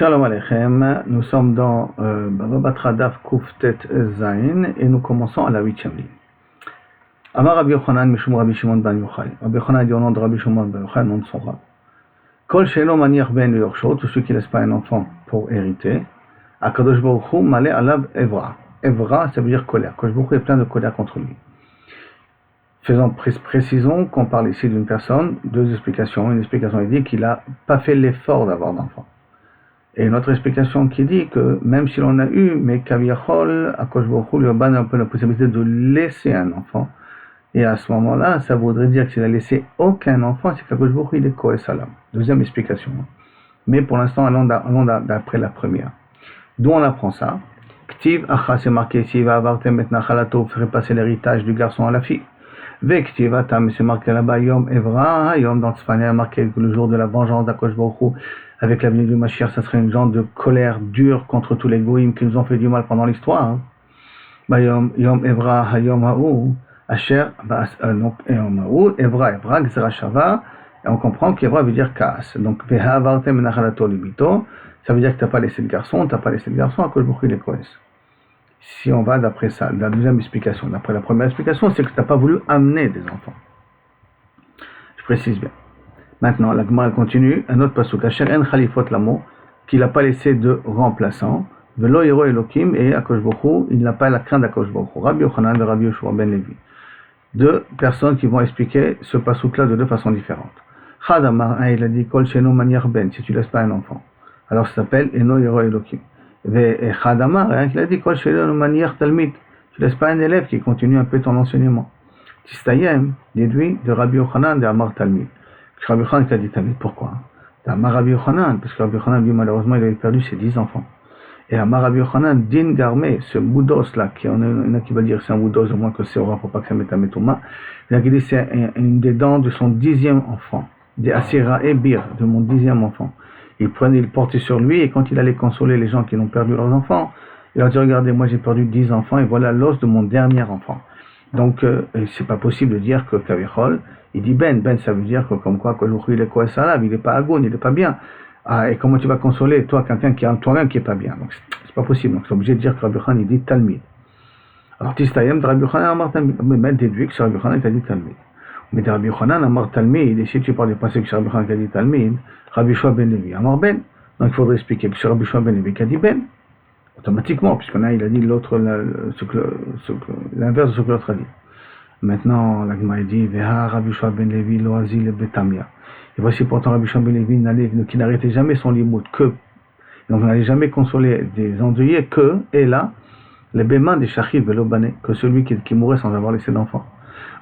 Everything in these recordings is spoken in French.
Shalom Aleichem, nous sommes dans Baba Batra Daf Kuftet Zain et nous commençons à la 8e ligne. Amar Rabbi Yochanan Mishum Rabbi Shimon ben Yochai. Rabbi Yochanan dit au nom de Rabbi Shimon ben Yochai, nom de son rab. Kol Shelo Maniach ben Yorshot, tout celui qui ne laisse pas un enfant pour hériter, Akadosh Baruch Hu Malé Alab Evra. Evra, ça veut dire colère. Akadosh Baruch Hu est plein de colère contre lui. Précisons qu'on parle ici d'une personne, deux explications. Une explication il dit qu'il n'a pas fait l'effort d'avoir d'enfant. Et une autre explication qui dit que même s'il en a eu, mais Kaviyachol, Akadosh Baruch Hu lui donne un peu la possibilité de laisser un enfant. Et à ce moment-là, ça voudrait dire que s'il a laissé aucun enfant, c'est qu'Akadosh Baruch Hu il est Kohe Salam. Deuxième explication. Mais pour l'instant, allons d'après la première. D'où on apprend ça? Ktiv Acha, c'est marqué ici, va avoir Temet Nachalato, ferait passer l'héritage du garçon à la fille. Vektiv Atam, c'est marqué là-bas, Yom Evra, Yom dans Tzfania, marqué que le jour de la vengeance d'Akadosh Baruch Hu, avec l'avenue du Mashiach, ça serait une genre de colère dure contre tous les goïms qui nous ont fait du mal pendant l'histoire. Yom Evra, Hayom Ha'u, Asher, donc Yom Ha'u, Evra, Gzera Shava, et on comprend qu'Evra veut dire Kaas. Donc, Veha Avartem Nachalato Libito, ça veut dire que tu n'as pas laissé le garçon, à cause de les Kohes. Si on va d'après ça, la deuxième explication, d'après la première explication, c'est que tu n'as pas voulu amener des enfants. Je précise bien. Maintenant, la Gemara continue, un autre pasuk, Asher en Khalifot Lamo, qu'il n'a pas laissé de remplaçant, Velo Hiro Elokim, et Akadosh Baruch Hu, il n'a pas la crainte d'Akadosh Baruch Hu, Rabbi Yochanan et Rabbi Yoshua ben Levi. Deux personnes qui vont expliquer ce pasuk-là de deux façons différentes. Chad Amar, il a dit, Kol Sheno Maniach Ben, si tu laisses pas un enfant. Alors ça s'appelle Eno Hiro Elokim. Et Chad Amar, il a dit, Kol Sheno Maniach Talmid, tu laisses pas un élève qui continue un peu ton enseignement. Tistayem, déduit de Rabbi Yochanan de Amar Talmid. Rabbi Yochanan a dit Talmid, pourquoi? Amar Rabbi Yochanan, parce que Rabbi Yochanan, lui, malheureusement, il avait perdu ses 10 enfants. Et Amar Rabbi Yochanan, Din Garmé, ce boudos là, il y en a qui va dire c'est un boudos, au moins que c'est aura pour pas que ça mette à Metouma. Il a dit c'est une des dents de son 10e enfant, des Asira et Bir, de mon 10e enfant. Il portait sur lui, et quand il allait consoler les gens qui ont perdu leurs enfants, il leur dit regardez, moi j'ai perdu 10 enfants, et voilà l'os de mon dernier enfant. Donc, c'est pas possible de dire que Kaviyachol, il dit Ben ça veut dire que comme quoi, il est Kohe Salam, il est pas agoun, il est pas bien. Ah, et comment tu vas consoler, toi, quelqu'un qui est toi-même qui est pas bien? Donc, c'est pas possible. Donc, c'est obligé de dire que Rabbi Yochanan, il dit Talmid. Alors, Tistayem de Rabbi Yochanan Amar Talmid. Mais déduit que Rabbi Yochanan, il a dit Talmid. Mais de Rabbi Yochanan Amar Talmid, et si tu parles du passé que Rabbi Yochanan a dit Talmid, Rabbi Yoshua ben Levi Amar Ben. Donc, il faudrait expliquer que c'est Rabbi Yoshua ben Levi qui a dit Ben. Automatiquement, puisqu'on a, il a dit l'autre, l'inverse de ce que l'autre a dit. Maintenant, la Gemara dit, Veha Rabbi Yoshua ben Levi loazi le betamia. Et voici pourtant Rabbi Yoshua ben Levi qui n'arrêtait jamais son limoud, donc on n'allait jamais consoler des endeuillés que, et là, les bémans des chachiv velobane, que celui qui mourait sans avoir laissé d'enfant.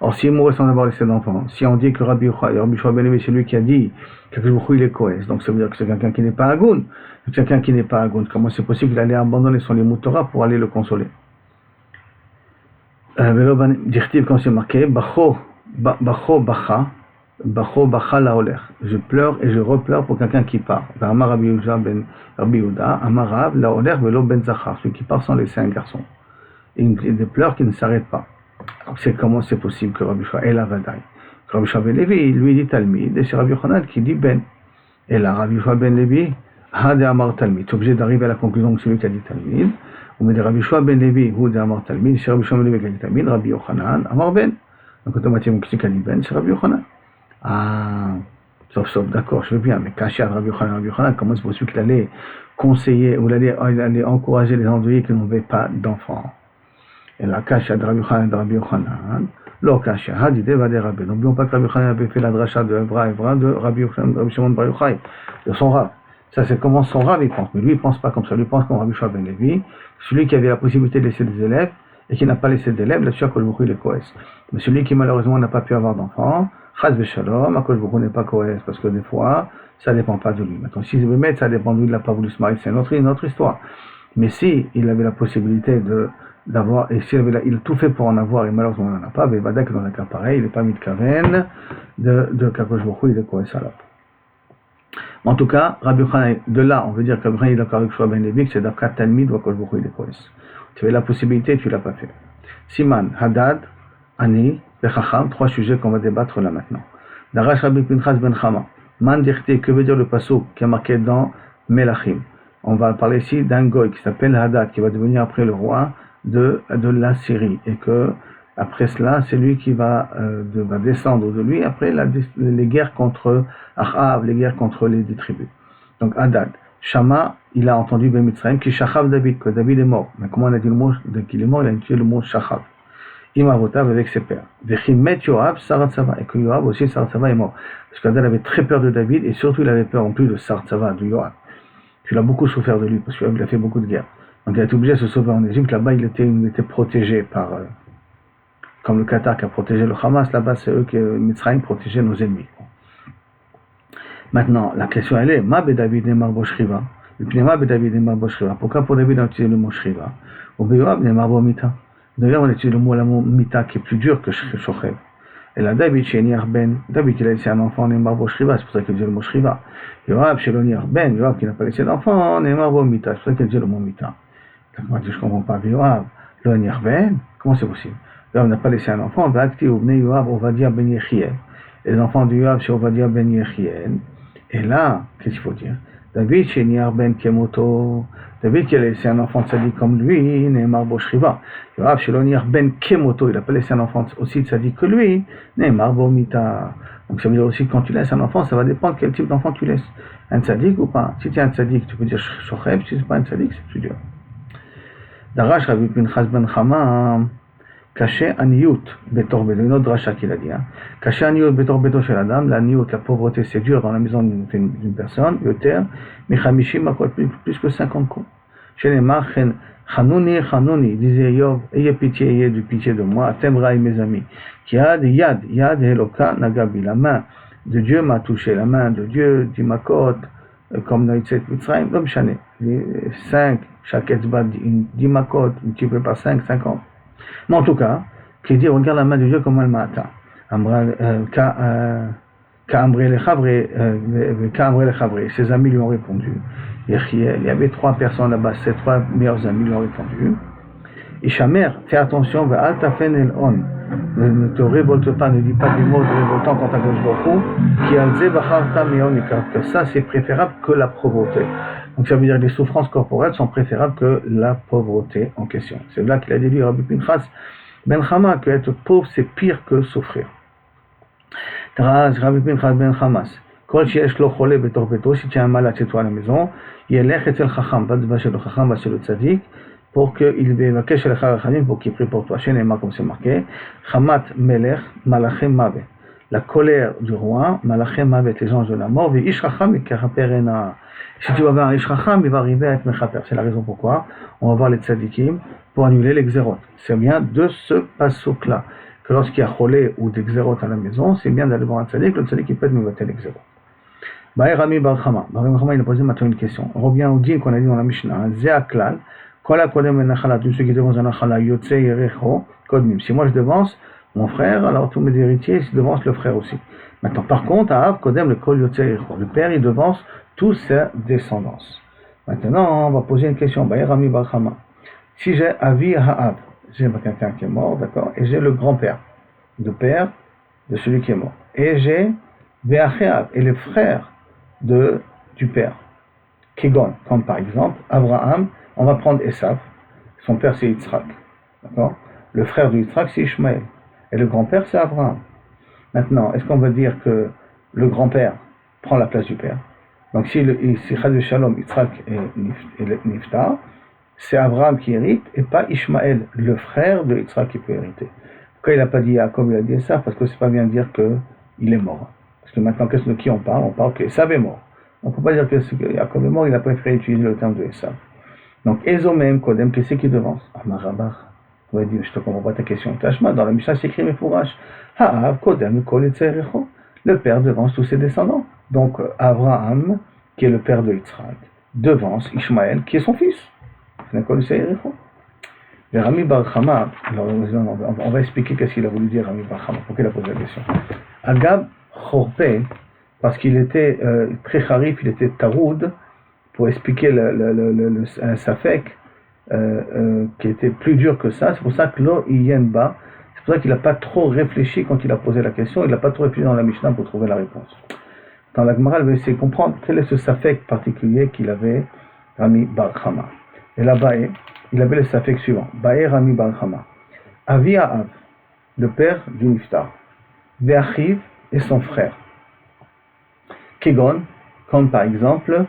Or, s'il mourait sans avoir laissé d'enfant, si on dit que Rabbi Yoshua ben Levi, c'est lui qui a dit que il est Kohes, donc ça veut dire que c'est quelqu'un qui n'est pas agoun. Quelqu'un qui n'est pas agoun, comment c'est possible qu'il allait abandonner son limoud Torah pour aller le consoler? Dirtiv, comme c'est marqué, Bacho Bacha Laoler. Je pleure et je repleure pour quelqu'un qui part. Amar Rabbi Yehuda ben Rabbi Yehuda, Amar Rav Laoler velo ben Zachar, celui qui part sans laisser un garçon. Et des pleurs qui ne s'arrêtent pas. Alors, comment c'est possible que Rabbi Yoshua ait la vadaï? Rabbi Yoshua ben Levi, lui dit Talmid, et c'est Rabbi Yochanan qui dit Ben. Et là, Rabbi Yoshua ben Levi, Hade Amar Talmid. Tu es obligé d'arriver à la conclusion que c'est lui qui a dit Talmid. Mais de Rabbi Yoshua ben Levi, Houde Amar Talmid, c'est Rabbi Yoshua ben Levi qui a dit Talmid, Rabbi Yochanan, Amar Ben. Donc automatiquement, qui c'est qui a dit Ben? C'est Rabbi Yochanan. Ah, sauf, d'accord, je veux bien, mais caché à Rabbi Yochanan, comment c'est possible qu'il allait conseiller, ou il allait encourager les endeuillés qui n'avaient pas d'enfants? Et là, caché à Rabbi Yochanan, l'eau caché à Hadide va des rabbins. N'oublions pas que Rabbi Yochanan avait fait la dracha de Evra de Rabbi Shimon bar Yochai, de son rab. Ça, c'est comment son rab il pense. Mais lui, il pense pas comme ça. Lui, il pense comme Rabbi Yoshua ben Levi, celui qui avait la possibilité de laisser des élèves et qui n'a pas laissé d'élèves, là-dessus, Akadosh Baruch Hu il est Kohes. Mais celui qui, malheureusement, n'a pas pu avoir d'enfant, Chaz v'shalom, Akadosh Baruch Hu n'est pas Kohes, parce que des fois, ça dépend pas de lui. Maintenant, si veut mettre, ça dépend de lui, il n'a pas voulu se marier, c'est une autre histoire. Mais si il avait la possibilité d'avoir, et s'il il a tout fait pour en avoir, et malheureusement, il n'en a pas, mais Badak, dans un cas pareil, il n'est pas mis de kaven, de Akadosh Baruch Hu il est Kohes alors. En tout cas, Rabbi Yochanan, de là, on veut dire que Rabbi Yochanan est d'accord avec Yoshua ben Levi, que c'est d'Afkat Talmid ou Akadosh Baruch Hu il est Kohes. Tu avais la possibilité, tu ne l'as pas fait. Siman, Hadad, Ani, Bechacham, trois sujets qu'on va débattre là maintenant. Darash Rabbi Pinchas ben Chama, Man Dirti, que veut dire le pasuk qui est marqué dans Melachim? On va parler ici d'un goy qui s'appelle Hadad, qui va devenir après le roi de la Syrie, et que après cela, c'est lui qui va descendre de lui après les guerres contre Achav, les guerres contre les 10 tribus. Donc Hadad, Shama, il a entendu Ben Mitzrayim qui Shachav David, que David est mort. Mais comment on a dit le mot qu'il est mort? Il a utilisé le mot Shachav. Imavotav avec ses pères. Vechimet Yoav, Saratsava, et que Yoav aussi, Saratsava est mort. Parce qu'Hadad avait très peur de David, et surtout il avait peur en plus de Saratsava, de Yoav. Il a beaucoup souffert de lui, parce qu'il a fait beaucoup de guerres. Donc il a été obligé de se sauver en Égypte. Là-bas, il était protégé par, comme le Qatar qui a protégé le Hamas, là-bas c'est eux qui, Mitzrayim, protégeaient nos ennemis. Maintenant, la question elle est, Ma be David nemar bo shriva. Ma be David nemar bo shriva. Pourquoi pour David on utilise le mot shriva? Ou be Yoav nemar bo mita. D'ailleurs, on utilise le mot mita qui est plus dur que shochev. Et là, David sheni arben. David il a laissé un enfant nemar bo shriva, c'est pour ça qu'il dit le mot shriva. Yoav sheloni arben. Yoav qui n'a pas laissé d'enfant nemar bo mita, c'est pour ça qu'il dit le mot mita. Donc moi je comprends pas. Yoav loni arben. Comment c'est possible? Yoav n'a pas laissé un enfant. Va'akti ubnei Yoav Ovadia ben Yechiel. Les enfants de Yoav c'est Ovadia ben Yechiel. Et là, qu'est-ce qu'il faut dire? David sheni arben kemoto. David qui a laissé un enfant tzaddik comme lui, Neymar bo shriva. Yoav sheloni arben kemoto. Il n'a pas laissé un enfant aussi tzaddik que lui, Neymar bo mita. Donc ça veut dire aussi que quand tu laisses un enfant, ça va dépendre quel type d'enfant tu laisses. Un tzaddik ou pas? Si tu es un tzaddik, tu peux dire shochev. Si tu n'es pas un tzaddik, c'est plus dur. Darash Rabbi Pinchas ben Chama, caché aniyut betor beto, une autre dracha qu'il a dit. Caché aniyut betor beto chez la dame, l'aniyut, la pauvreté, c'est dur dans la maison d'une personne, yoter, michamishim makot, plus que 50 coups. Chez les marchen, Chanouni, disait Yov, ayez du pitié de moi, atemraï mes amis. Yad Eloka nagabi, la main de Dieu m'a touché, la main de Dieu, dit makot, comme dans Yitzhak Mitzrayim, l'homme chané, 5, chaque etzba, 10 makot, multiplié par 5, 50. Mais en tout cas, qui dit, regarde la main de Dieu comment elle m'a atteint. Ses amis lui ont répondu. Il y avait 3 personnes là-bas, ses 3 meilleurs amis lui ont répondu. Ishamer, fais attention, ne te révolte pas, ne dis pas des mots révoltants contre Akadosh Baruch Hu, que ça c'est préférable que la pauvreté. Donc ça veut dire que les souffrances corporelles sont préférables que la pauvreté en question. C'est là qu'il a dit Rabbi Pinchas ben Chama que être pauvre c'est pire que souffrir. Rabbi Pinchas ben Chamas. Si tu as un malade chez toi à la maison, il y a l'ech etzel chacham, va chez le chacham, va chez le tzaddik, pour qu'il va chez le chachamim, pour qu'il prie pour toi. Chez Neymar, comme c'est marqué, chamat melech malachem mavet. La colère du roi, malachem mavet, les anges de la mort, ve ish chacham et keraperena. Si tu vas voir un ish chacham, il va arriver à être mechaper. C'est la raison pourquoi on va voir les tzaddikim pour annuler les xérot. C'est bien de ce passouk-là, que lorsqu'il y a cholé ou des xérot à la maison, c'est bien d'aller voir un tzaddik, le tzaddik il peut être mevatel les xérot. Rami Bar Chama, il a posé maintenant une question. On revient au din qu'on a dit dans la Mishnah. Zeaklal, Kola Kodem Menachala, tous ceux qui devancent un Achala, Yotse Yerecho, Kodmim. Si moi je devance mon frère, alors tous mes héritiers ils devancent le frère aussi. Maintenant, par contre, Ahab Kodem le Kol Yotse Yerecho. Le père il devance toute sa descendance. Maintenant, on va poser une question. Rami Bar Chama. Si j'ai Avi Ahab, j'ai quelqu'un qui est mort, d'accord, et j'ai le grand-père, le père de celui qui est mort. Et j'ai Veacheab, et les frères du père, Kegon, comme par exemple Abraham, on va prendre Esav, son père c'est Yitzhak, d'accord? Le frère de Yitzhak c'est Ishmaël, et le grand-père c'est Abraham. Maintenant, est-ce qu'on va dire que le grand-père prend la place du père? Donc si Chad de Shalom, Yitzhak est Niftar, c'est Abraham qui hérite, et pas Ishmaël, le frère de Yitzhak qui peut hériter. Pourquoi il n'a pas dit Yaakov, il a dit Esav? Parce que c'est pas bien de dire qu'il est mort. Parce que maintenant, qu'est-ce de qui on parle? On parle que Esav est mort. On ne peut pas dire que Yaakov est mort, il a préféré utiliser le terme de Esav. Donc, Ezomem, Kodem, qu'est-ce qui devance? Amarabar. On va dire, je ne te comprends pas ta question. Tashma, dans la Mishnah, c'est écrit Mefourash. Ha'av, Kodem, Kol Etzerecho. Le père devance tous ses descendants. Donc, Abraham, qui est le père de Yitzhak, devance Ishmaël, qui est son fils. C'est Kol Etzerecho. Et Rami Bar Chama, alors on va expliquer qu'est-ce qu'il a voulu dire Rami Bar Chama, pourquoi il a posé la question. Agab, Chorpé, parce qu'il était très charif, il était taroud, pour expliquer un safek qui était plus dur que ça. C'est pour ça que Lo Iyenba, c'est pour ça qu'il n'a pas trop réfléchi quand il a posé la question, il n'a pas trop réfléchi dans la Mishnah pour trouver la réponse. Dans la Gemara, il va essayer de comprendre quel est ce safek particulier qu'il avait Rami bar Chama. Et là-bas, il avait le safek suivant. Bae Rami bar Chama. Avi Av, le père du Niftar. Ve'achiv et son frère. Kegon, comme par exemple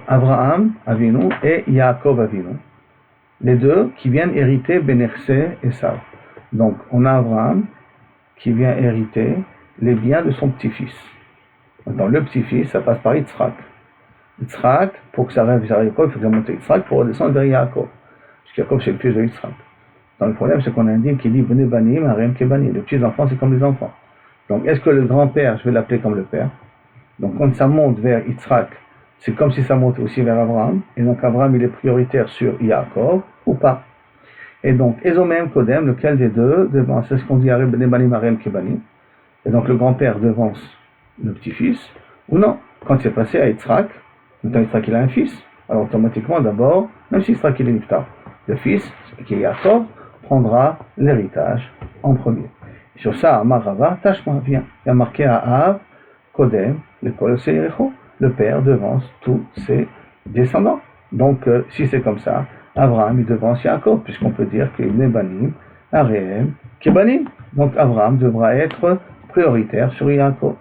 Abraham Avinu et Yaakov Avinu. Les deux qui viennent hériter Benersé et Esav. Donc, on a Abraham qui vient hériter les biens de son petit-fils. Maintenant, le petit-fils, ça passe par Yitzhak. Yitzhak, pour que ça arrive vers Yaakov, il faut que ça monte Yitzhak pour redescendre vers Yaakov. Parce que Yaakov, c'est le fils de Yitzhak. Donc, le problème, c'est qu'on a un dîme qui dit Bene Banim, Harem Kebani. Les petits-enfants, c'est comme les enfants. Donc, est-ce que le grand-père, je vais l'appeler comme le père? Donc, quand ça monte vers Yitzhak, c'est comme si ça monte aussi vers Abraham. Et donc, Abraham, il est prioritaire sur Yaakov ou pas. Et donc, Ezomem Kodem, lequel des deux devance, c'est ce qu'on dit Bene Banim, Harem Kebani. Et donc, le grand-père devance le petit-fils, ou non. Quand c'est passé à Yitzhak, maintenant Yitzhak, il a un fils. Alors, automatiquement, d'abord, même si Yitzhak, il est Niftar, le fils, qui est Yaakov, prendra l'héritage en premier. Et sur ça, Amar Rava, Tashma vient. Il y a marqué à Av, Kodem, le père devance tous ses descendants. Donc, si c'est comme ça, Abraham, il devance Yaakov, puisqu'on peut dire qu'il est Banim, Arehem, Kebanim. Donc, Abraham devra être prioritaire sur Yaakov.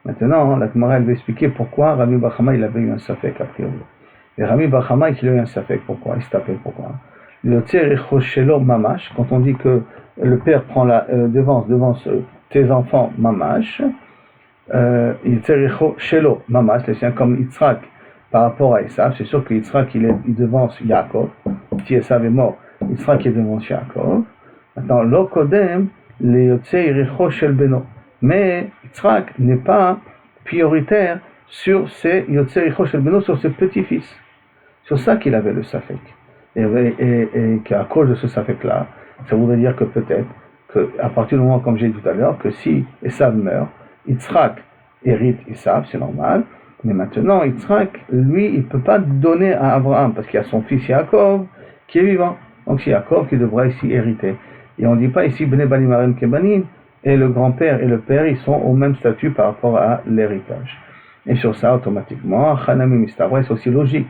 Maintenant, la Gemara, elle va expliquer pourquoi Rami bar Chama, il avait eu un safek a priori. Et Rami bar Chama, il a eu un safek, pourquoi? Il se tapait, pourquoi? Le tzericho shelo mamash, quand on dit que le père prend la devance tes enfants mamash, il tzericho shelo mamash, c'est comme Yitzhak par rapport à Esav, c'est sûr que Yitzhak il devance Yaakov, si Esav est mort, Yitzhak il devance Yaakov. Maintenant, lo kodem, le tzericho shel beno. Mais Yitzhak n'est pas prioritaire sur ses Yotzericho shel beno, sur ses petits-fils. Sur ça qu'il avait le safek. Et qu'à cause de ce safek-là, ça voudrait dire que peut-être, qu'à partir du moment, comme j'ai dit tout à l'heure, que si Esav meurt, Yitzhak hérite Esav, c'est normal, mais maintenant Yitzhak, lui, il ne peut pas donner à Abraham, parce qu'il y a son fils Yaakov qui est vivant. Donc c'est Yaakov qui devra ici hériter. Et on ne dit pas ici Bene Banim Harem Kebanim, et le grand-père et le père, ils sont au même statut par rapport à l'héritage. Et sur ça, automatiquement, Hanami Mistavra, c'est aussi logique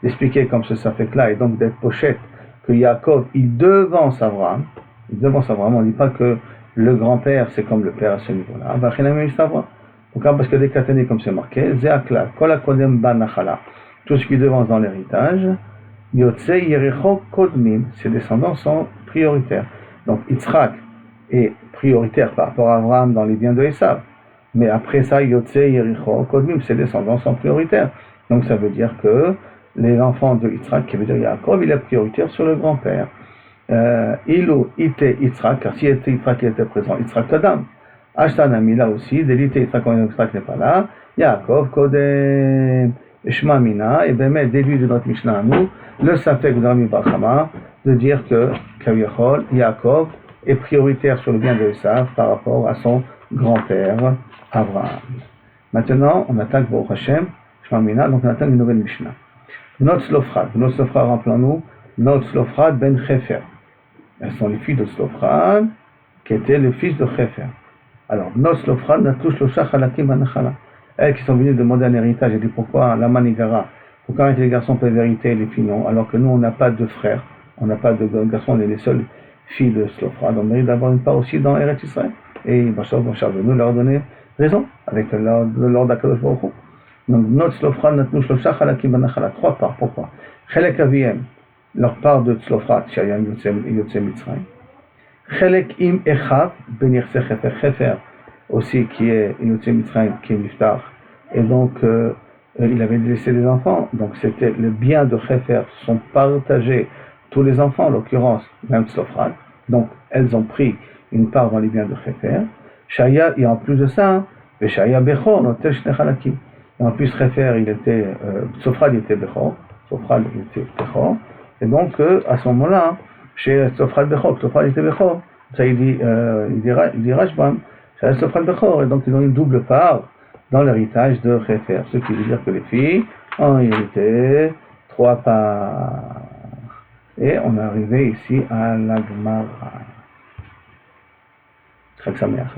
d'expliquer comme ça fait que là, et donc d'être pochette, que Yaakov, il devance Abraham. On ne dit pas que le grand-père, c'est comme le père à ce niveau-là. Hanami Mistavra. Pourquoi? Parce que des caténées, comme c'est marqué, Zeakla, Kola Kodem Banachala, tout ce qui devance dans l'héritage, Yotse Yericho Kodmim, ses descendants sont prioritaires. Donc, Yitzhak est prioritaire par rapport à Abraham dans les biens de Esav. Mais après ça, Yotse, Yericho, Kodmim, ses descendants sont prioritaires. Donc ça veut dire que les enfants de Yitzhak, qui veut dire Yaakov, il est prioritaire sur le grand-père. Ilo, Ite, Yitzhak, car si Yitzhak était présent, Yitzhak Kadam. Ashtanami, là aussi, Delite, Yitzhak, quand Yitzhak n'est pas là, Yaakov, Kodem, Shma Mina, et bien, mais début de notre Mishnah à nous, le Safek de Rami bar Chama, de dire que Kaviyachol, Yaakov, est prioritaire sur le bien de Esav par rapport à son grand-père Abraham. Maintenant, on attaque Baruch Hashem, Shmamina, donc on attaque une nouvelle Mishnah. Not Slofrad, rappelons-nous, Not Slofrad ben Chefer. Elles sont les filles de Slofrad, qui étaient les fils de Chefer. Alors, Not Slofrad, Natouch Loshach Halakim Anachala. Elles qui sont venues demander un héritage, elles disent pourquoi la Manigara, pourquoi les garçons peuvent hériter et les filles non, alors que nous on n'a pas de frères, on n'a pas de garçons, on est les seules filles de Slofrad, on mérite d'avoir une part aussi dans Eretz Israël. Et Bachar nous leur donner raison, avec l'ordre d'Akadosh Baruch Hu. Donc, Not Slofrad, Natnu Shloshach Halakim Banachala, 3 parts, pourquoi? Chelek Aviem, leur part de Slofrad, Shayam Yotze Mitzrayim. Chelek Im Echav, Ben Yerseh Chefer, Chefer, aussi qui est Yotze Mitzrayim, qui est Niftar. Et donc, il avait laissé des enfants, donc c'était le bien de Chefer, sont partagés tous les enfants, en l'occurrence, même Slofrad. Donc, elles ont pris une part dans les biens de Chefer. Shaya, et en plus de ça, Shaya Bechor, Notel Shnei Halakim. Et en plus, Chefer, il était, Slofrad, il était Bechor. Et donc, à ce moment-là, chez Slofrad Bechor, Slofrad était Bechor. Ça, il dit Rashbam, c'est Slofrad Bechor. Et donc, ils ont une double part dans l'héritage de Chefer. Ce qui veut dire que les filles ont hérité 3 parts. Et on est arrivé ici à la Gemara. Chag Sameach.